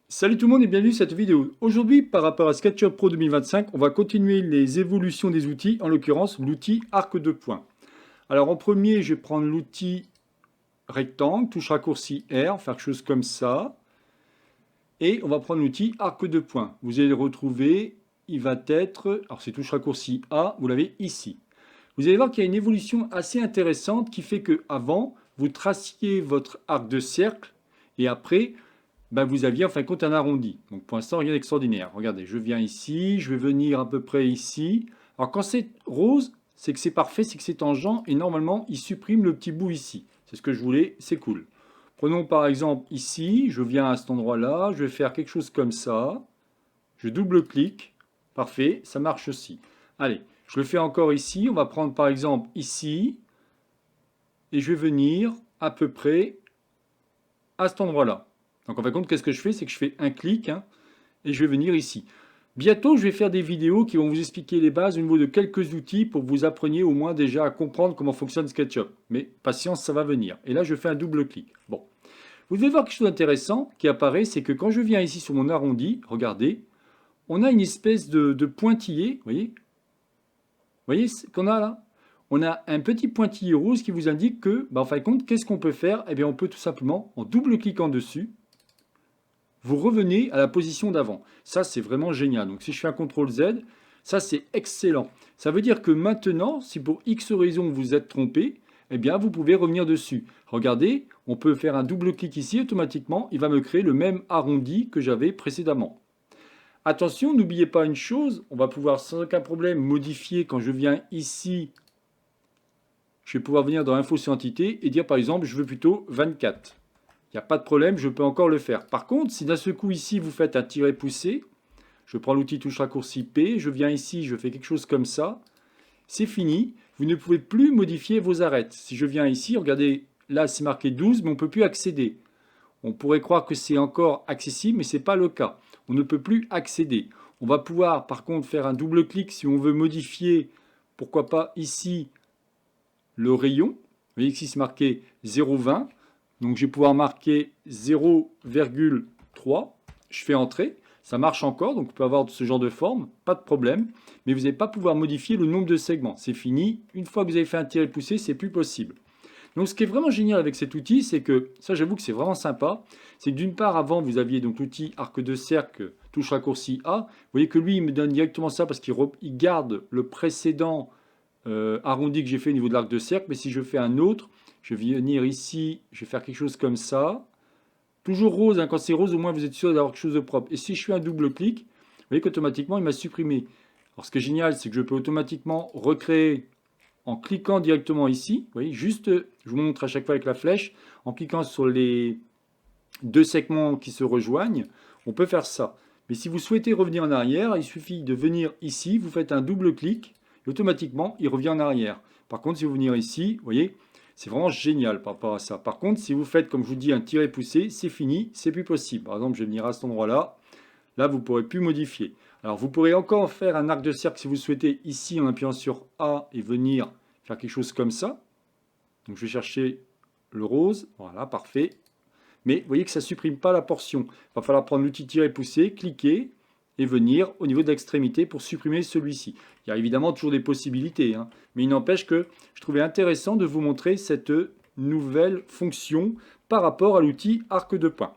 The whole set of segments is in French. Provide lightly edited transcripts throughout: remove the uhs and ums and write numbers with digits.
Salut tout le monde et bienvenue à cette vidéo. Aujourd'hui, par rapport à SketchUp Pro 2025, on va continuer les évolutions des outils, en l'occurrence l'outil arc de points. Alors en premier, je vais prendre l'outil rectangle, touche raccourci R, faire quelque chose comme ça. Et on va prendre l'outil arc de points. Vous allez le retrouver, il va être, alors c'est touche raccourci A, vous l'avez ici. Vous allez voir qu'il y a une évolution assez intéressante qui fait que avant, vous traciez votre arc de cercle et après, vous aviez en fin de compte un arrondi. Donc pour l'instant, rien d'extraordinaire. Regardez, je viens ici, je vais venir à peu près ici. Alors quand c'est rose, c'est que c'est parfait, c'est que c'est tangent, et normalement, il supprime le petit bout ici. C'est ce que je voulais, c'est cool. Prenons par exemple ici, je viens à cet endroit-là, je vais faire quelque chose comme ça. Je double-clique, parfait, ça marche aussi. Allez, je le fais encore ici, on va prendre par exemple ici, et je vais venir à peu près à cet endroit-là. Donc en fin de compte, qu'est-ce que je fais? C'est que je fais un clic et je vais venir ici. Bientôt, je vais faire des vidéos qui vont vous expliquer les bases au niveau de quelques outils pour que vous appreniez au moins déjà à comprendre comment fonctionne SketchUp. Mais patience, ça va venir. Et là, je fais un double clic. Bon. Vous devez voir quelque chose d'intéressant qui apparaît, c'est que quand je viens ici sur mon arrondi, regardez, on a une espèce de pointillé, vous voyez ce qu'on a là? On a un petit pointillé rouge qui vous indique que, en fin de compte, qu'est-ce qu'on peut faire? Eh bien, on peut tout simplement, en double-cliquant dessus, vous revenez à la position d'avant. Ça, c'est vraiment génial. Donc, si je fais un CTRL Z, ça, c'est excellent. Ça veut dire que maintenant, si pour X raison vous êtes trompé, eh bien, vous pouvez revenir dessus. Regardez, on peut faire un double-clic ici, automatiquement, il va me créer le même arrondi que j'avais précédemment. Attention, n'oubliez pas une chose, on va pouvoir sans aucun problème modifier quand je viens ici. Je vais pouvoir venir dans Info sur entité et dire par exemple, je veux plutôt 24. Il n'y a pas de problème, je peux encore le faire. Par contre, si d'un seul coup ici vous faites un tiret poussé, je prends l'outil touche raccourci P, je viens ici, je fais quelque chose comme ça, c'est fini, vous ne pouvez plus modifier vos arêtes. Si je viens ici, regardez, là c'est marqué 12, mais on ne peut plus accéder. On pourrait croire que c'est encore accessible, mais ce n'est pas le cas. On ne peut plus accéder. On va pouvoir par contre faire un double clic si on veut modifier, pourquoi pas ici, le rayon. Vous voyez ici c'est marqué 0,20. Donc je vais pouvoir marquer 0,3. Je fais entrer. Ça marche encore, donc on peut avoir ce genre de forme, pas de problème. Mais vous n'allez pas pouvoir modifier le nombre de segments. C'est fini. Une fois que vous avez fait un tiret poussé, c'est plus possible. Donc ce qui est vraiment génial avec cet outil, c'est que, ça j'avoue que c'est vraiment sympa, c'est que d'une part avant vous aviez donc l'outil arc de cercle, touche raccourci A, vous voyez que lui il me donne directement ça parce qu'il garde le précédent arrondi que j'ai fait au niveau de l'arc de cercle, mais si je fais un autre, je vais venir ici, je vais faire quelque chose comme ça. Toujours rose, hein, quand c'est rose, au moins vous êtes sûr d'avoir quelque chose de propre. Et si je fais un double clic, vous voyez qu'automatiquement il m'a supprimé. Alors ce qui est génial, c'est que je peux automatiquement recréer en cliquant directement ici. Vous voyez, juste, je vous montre à chaque fois avec la flèche, en cliquant sur les deux segments qui se rejoignent, on peut faire ça. Mais si vous souhaitez revenir en arrière, il suffit de venir ici, vous faites un double clic, et automatiquement, il revient en arrière. Par contre, si vous venez ici, vous voyez, c'est vraiment génial par rapport à ça. Par contre, si vous faites, comme je vous dis, un tiret poussé, c'est fini, c'est plus possible. Par exemple, je vais venir à cet endroit-là, là, vous ne pourrez plus modifier. Alors, vous pourrez encore faire un arc de cercle si vous souhaitez, ici, en appuyant sur A, et venir faire quelque chose comme ça. Donc, je vais chercher le rose, voilà, parfait. Mais vous voyez que ça ne supprime pas la portion. Il va falloir prendre l'outil tirer pousser, cliquer et venir au niveau de l'extrémité pour supprimer celui-ci. Il y a évidemment toujours des possibilités, hein, mais il n'empêche que je trouvais intéressant de vous montrer cette nouvelle fonction par rapport à l'outil arc de poing.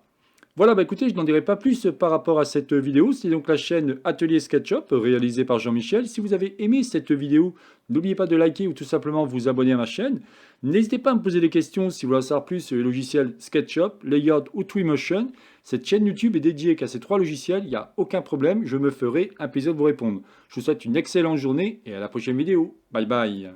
Voilà, écoutez, je n'en dirai pas plus par rapport à cette vidéo. C'est donc la chaîne Atelier SketchUp réalisée par Jean-Michel. Si vous avez aimé cette vidéo, n'oubliez pas de liker ou tout simplement vous abonner à ma chaîne. N'hésitez pas à me poser des questions si vous voulez en savoir plus sur les logiciels SketchUp, Layout ou Twinmotion. Cette chaîne YouTube est dédiée qu'à ces trois logiciels. Il n'y a aucun problème, je me ferai un plaisir de vous répondre. Je vous souhaite une excellente journée et à la prochaine vidéo. Bye bye.